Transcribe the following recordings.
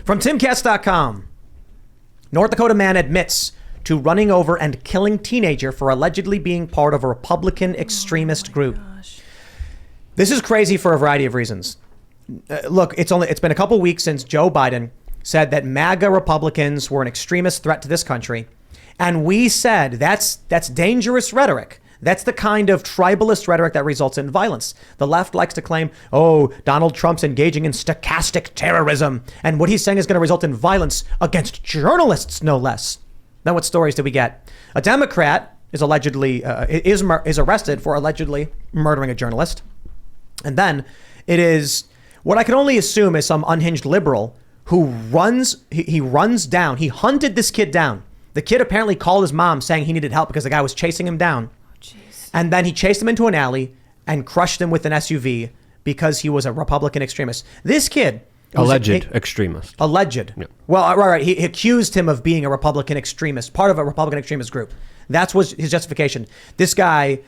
From Timcast.com, North Dakota man admits to running over and killing teenager for allegedly being part of a Republican extremist group. Gosh. This is crazy for a variety of reasons. Look, it's been a couple weeks since Joe Biden said that MAGA Republicans were an extremist threat to this country. And we said that's dangerous rhetoric. That's the kind of tribalist rhetoric that results in violence. The left likes to claim, oh, Donald Trump's engaging in stochastic terrorism. And what he's saying is going to result in violence against journalists, no less. Then what stories do we get? A Democrat is allegedly is arrested for allegedly murdering a journalist. And then it is what I can only assume is some unhinged liberal who he hunted this kid down. The kid apparently called his mom saying he needed help because the guy was chasing him down. And then he chased him into an alley and crushed him with an SUV because he was a Republican extremist. This kid... Alleged extremist. Alleged. Yeah. Well, right. He accused him of being a Republican extremist, part of a Republican extremist group. That's was his justification. This guy,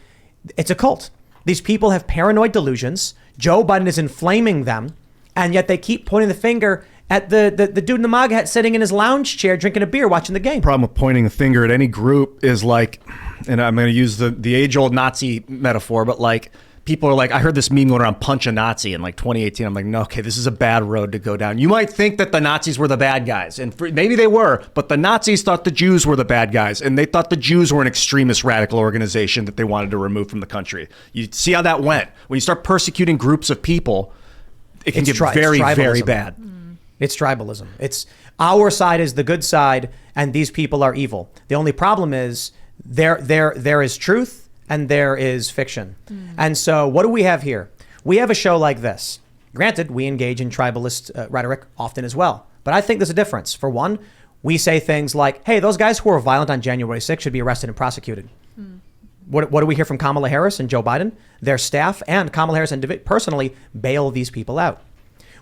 it's a cult. These people have paranoid delusions. Joe Biden is inflaming them. And yet they keep pointing the finger at the dude in the MAGA hat sitting in his lounge chair drinking a beer watching the game. Problem with pointing a finger at any group is like, and I'm going to use the age-old Nazi metaphor, but like people are like, I heard this meme going around, punch a Nazi in like 2018. I'm like, no, okay, this is a bad road to go down. You might think that the Nazis were the bad guys, and maybe they were, but the Nazis thought the Jews were the bad guys, and they thought the Jews were an extremist radical organization that they wanted to remove from the country. You see how that went. When you start persecuting groups of people, it can get very, very bad. It's tribalism. It's our side is the good side and these people are evil. The only problem is there is truth and there is fiction. And so what do we have here? We have a show like this. Granted, we engage in tribalist rhetoric often as well. But I think there's a difference. For one, we say things like, hey, those guys who were violent on January 6th should be arrested and prosecuted. What do we hear from Kamala Harris and Joe Biden? Their staff and Kamala Harris personally bail these people out.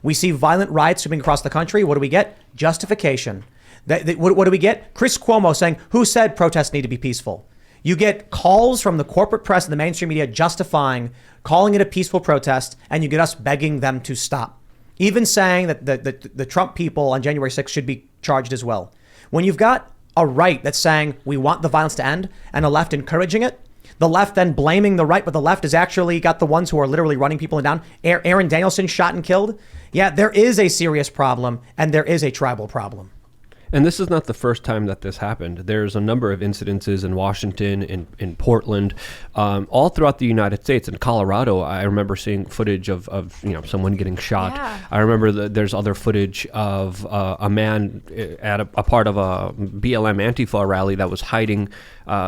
We see violent riots sweeping across the country. What do we get? Justification. What do we get? Chris Cuomo saying, who said protests need to be peaceful? You get calls from the corporate press and the mainstream media justifying calling it a peaceful protest, and you get us begging them to stop. Even saying that the Trump people on January 6th should be charged as well. When you've got a right that's saying we want the violence to end and a left encouraging it, the left then blaming the right, but the left has actually got the ones who are literally running people down. Aaron Danielson shot and killed. Yeah, there is a serious problem and there is a tribal problem. And this is not the first time that this happened. There's a number of incidences in Washington, in Portland, all throughout the United States. In Colorado, I remember seeing footage of someone getting shot. Yeah. I remember there's other footage of a man at a part of a BLM Antifa rally that was hiding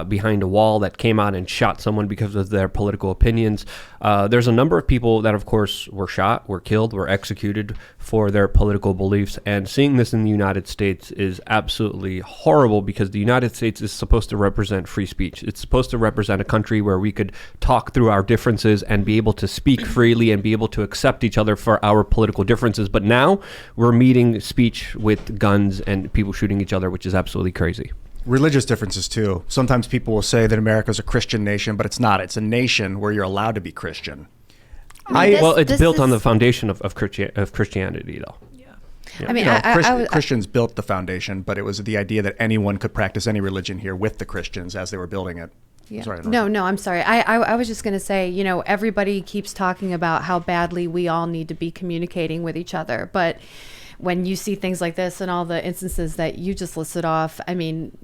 behind a wall that came out and shot someone because of their political opinions. There's a number of people that, of course, were shot, were killed, were executed for their political beliefs. And seeing this in the United States is absolutely horrible because the United States is supposed to represent free speech. It's supposed to represent a country where we could talk through our differences and be able to speak freely and be able to accept each other for our political differences. But now we're meeting speech with guns and people shooting each other, which is absolutely crazy. Religious differences too. Sometimes people will say that America is a Christian nation, but it's not. It's a nation where you're allowed to be Christian. It's built on the foundation of Christianity, though. I mean, Christians built the foundation, but it was the idea that anyone could practice any religion here with the Christians as they were building it. Yeah. Sorry, I'm sorry. I was just going to say, everybody keeps talking about how badly we all need to be communicating with each other. But when you see things like this and all the instances that you just listed off, I mean,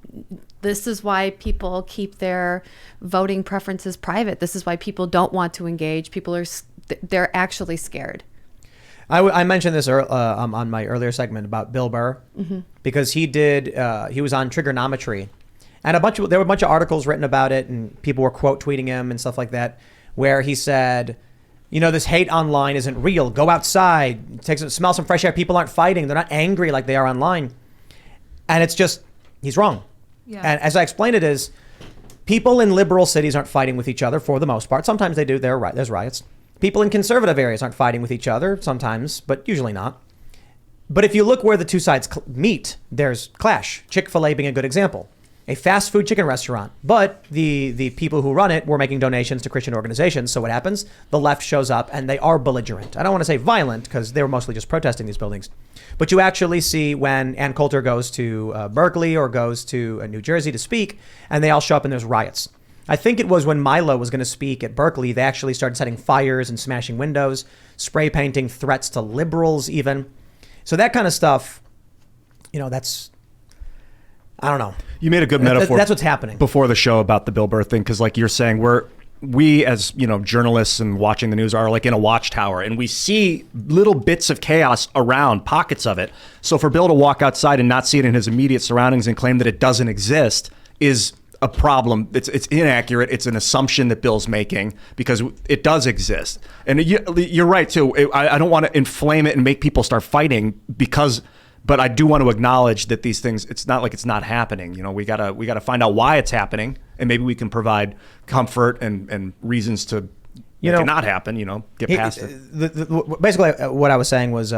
this is why people keep their voting preferences private. This is why people don't want to engage. They're actually scared. I mentioned this on my earlier segment about Bill Burr, because he was on trigonometry, and there were a bunch of articles written about it, and people were quote tweeting him and stuff like that, where he said, this hate online isn't real. Go outside, smell some fresh air. People aren't fighting. They're not angry like they are online. And it's just, he's wrong. Yeah. And as I explained it is, people in liberal cities aren't fighting with each other for the most part. Sometimes they do. There's riots. People in conservative areas aren't fighting with each other sometimes, but usually not. But if you look where the two sides meet, there's clash. Chick-fil-A being a good example. a fast food chicken restaurant, but the people who run it were making donations to Christian organizations. So what happens? The left shows up and they are belligerent. I don't want to say violent because they were mostly just protesting these buildings. But you actually see when Ann Coulter goes to Berkeley or goes to New Jersey to speak, and they all show up and there's riots. I think it was when Milo was going to speak at Berkeley, they actually started setting fires and smashing windows, spray painting threats to liberals even. So that kind of stuff, that's, I don't know. You made a good metaphor. That's what's happening. Before the show about the Bill Burr thing, because like you're saying, we as journalists and watching the news are like in a watchtower, and we see little bits of chaos around, pockets of it. So for Bill to walk outside and not see it in his immediate surroundings and claim that it doesn't exist is a problem. It's inaccurate. It's an assumption that Bill's making because it does exist. And you're right too. I don't want to inflame it and make people start fighting but I do want to acknowledge that these things, it's not like it's not happening. We gotta find out why it's happening, and maybe we can provide comfort and reasons to make it not happen. Get past it. Basically, what I was saying was,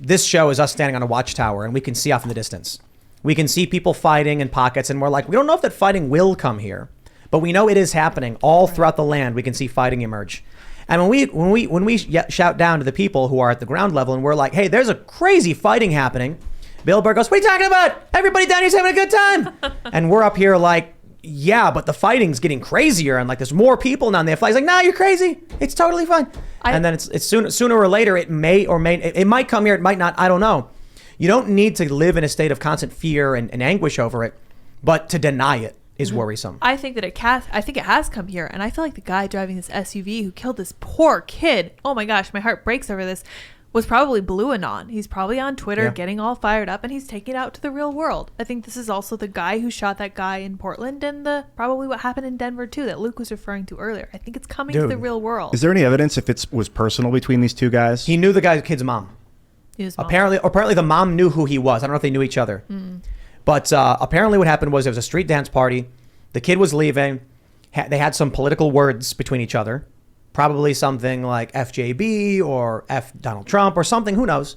this show is us standing on a watchtower, and we can see off in the distance. We can see people fighting in pockets, and we're like, we don't know if that fighting will come here, but we know it is happening all throughout the land. We can see fighting emerge. And when we shout down to the people who are at the ground level and we're like, hey, there's a crazy fighting happening, Bill Burr goes, what are you talking about? Everybody down here's having a good time. And we're up here like, yeah, but the fighting's getting crazier and like there's more people now. And the flight's like, nah, you're crazy. It's totally fine. And then it's sooner or later, it might come here, it might not, I don't know. You don't need to live in a state of constant fear and anguish over it, but to deny it is worrisome. I think that it has come here, and I feel like the guy driving this SUV who killed this poor kid, oh my gosh, my heart breaks over this, was probably Blue Anon. He's probably on Twitter getting all fired up, and he's taking it out to the real world. I think this is also the guy who shot that guy in Portland and probably what happened in Denver too that Luke was referring to earlier. I think it's coming to the real world. Is there any evidence if it was personal between these two guys? He knew the kid's mom. Apparently the mom knew who he was. I don't know if they knew each other. But apparently what happened was there was a street dance party. The kid was leaving. They had some political words between each other. Probably something like FJB or F Donald Trump or something. Who knows?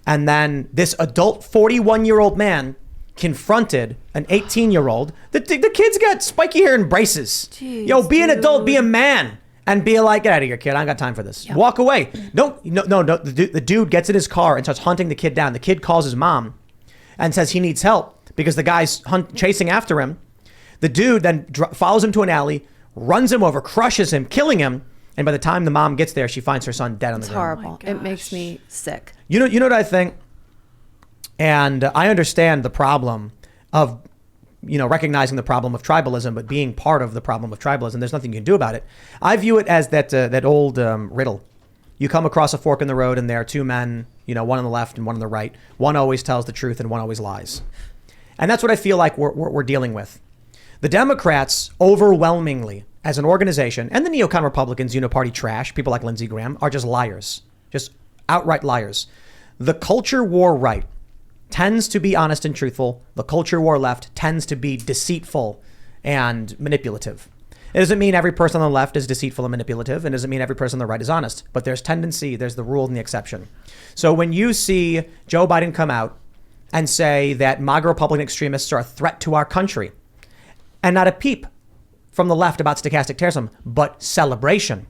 And then this adult 41-year-old man confronted an 18-year-old. The kid's got spiky hair and braces. Jeez, be an adult. Be a man. And be like, get out of here, kid. I ain't got time for this. Yeah. Walk away. No. The dude gets in his car and starts hunting the kid down. The kid calls his mom and says he needs help because the guy's chasing after him. The dude then follows him to an alley, runs him over, crushes him, killing him. And by the time the mom gets there, she finds her son dead on the ground. It's horrible. It makes me sick. You know what I think? And I understand the problem of, recognizing the problem of tribalism, but being part of the problem of tribalism. There's nothing you can do about it. I view it as that old riddle. You come across a fork in the road and there are two men, one on the left and one on the right. One always tells the truth and one always lies. And that's what I feel like we're dealing with. The Democrats overwhelmingly as an organization, and the neocon Republicans, uniparty trash, people like Lindsey Graham, are just liars, just outright liars. The culture war right tends to be honest and truthful. The culture war left tends to be deceitful and manipulative. It doesn't mean every person on the left is deceitful and manipulative, and it doesn't mean every person on the right is honest, but there's the rule and the exception. So when you see Joe Biden come out and say that MAGA Republican extremists are a threat to our country, and not a peep from the left about stochastic terrorism, but celebration.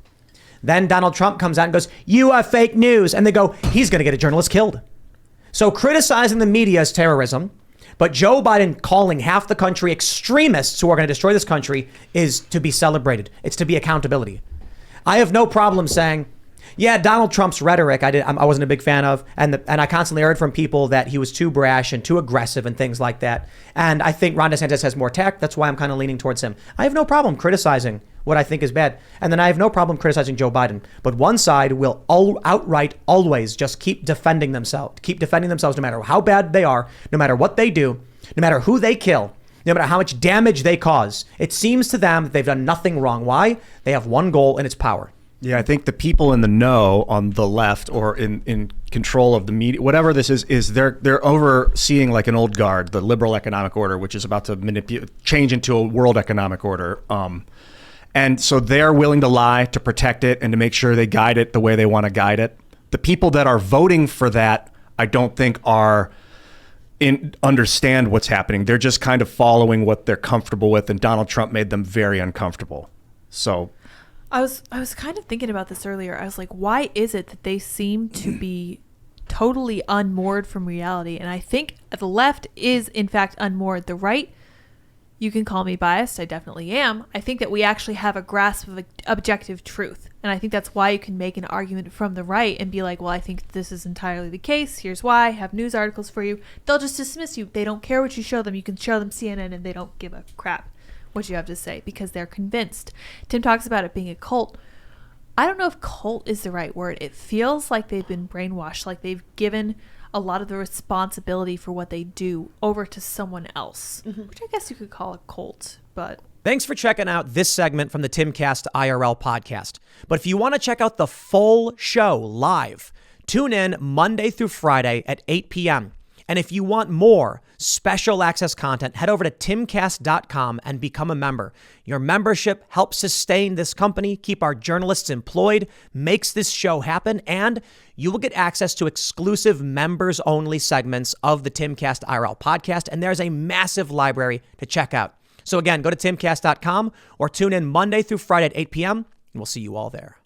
Then Donald Trump comes out and goes, you are fake news. And they go, he's going to get a journalist killed. So criticizing the media is terrorism, but Joe Biden calling half the country extremists who are going to destroy this country is to be celebrated. It's to be accountability. I have no problem saying, yeah, Donald Trump's rhetoric, I wasn't a big fan of. And I constantly heard from people that he was too brash and too aggressive and things like that. And I think Ron DeSantis has more tact. That's why I'm kind of leaning towards him. I have no problem criticizing what I think is bad. And then I have no problem criticizing Joe Biden. But one side will outright always just keep defending themselves no matter how bad they are, no matter what they do, no matter who they kill, no matter how much damage they cause. It seems to them that they've done nothing wrong. Why? They have one goal, and it's power. Yeah, I think the people in the know on the left or in control of the media, whatever this is they're overseeing like an old guard, the liberal economic order, which is about to change into a world economic order. And so they're willing to lie to protect it and to make sure they guide it the way they want to guide it. The people that are voting for that, I don't think are understand what's happening. They're just kind of following what they're comfortable with, and Donald Trump made them very uncomfortable. So I was kind of thinking about this earlier. I was like, why is it that they seem to be totally unmoored from reality? And I think the left is in fact unmoored. The right, you can call me biased, I definitely am. I think that we actually have a grasp of objective truth. And I think that's why you can make an argument from the right and be like, well, I think this is entirely the case. Here's why. I have news articles for you. They'll just dismiss you. They don't care what you show them. You can show them CNN and they don't give a crap what you have to say because they're convinced. Tim talks about it being a cult. I don't know if cult is the right word. It feels like they've been brainwashed, like they've given a lot of the responsibility for what they do over to someone else, which I guess you could call a cult, but... Thanks for checking out this segment from the Timcast IRL podcast. But if you want to check out the full show live, tune in Monday through Friday at 8 p.m. And if you want more special access content, head over to timcast.com and become a member. Your membership helps sustain this company, keep our journalists employed, makes this show happen, and you will get access to exclusive members-only segments of the Timcast IRL podcast, and there's a massive library to check out. So again, go to timcast.com or tune in Monday through Friday at 8 p.m., and we'll see you all there.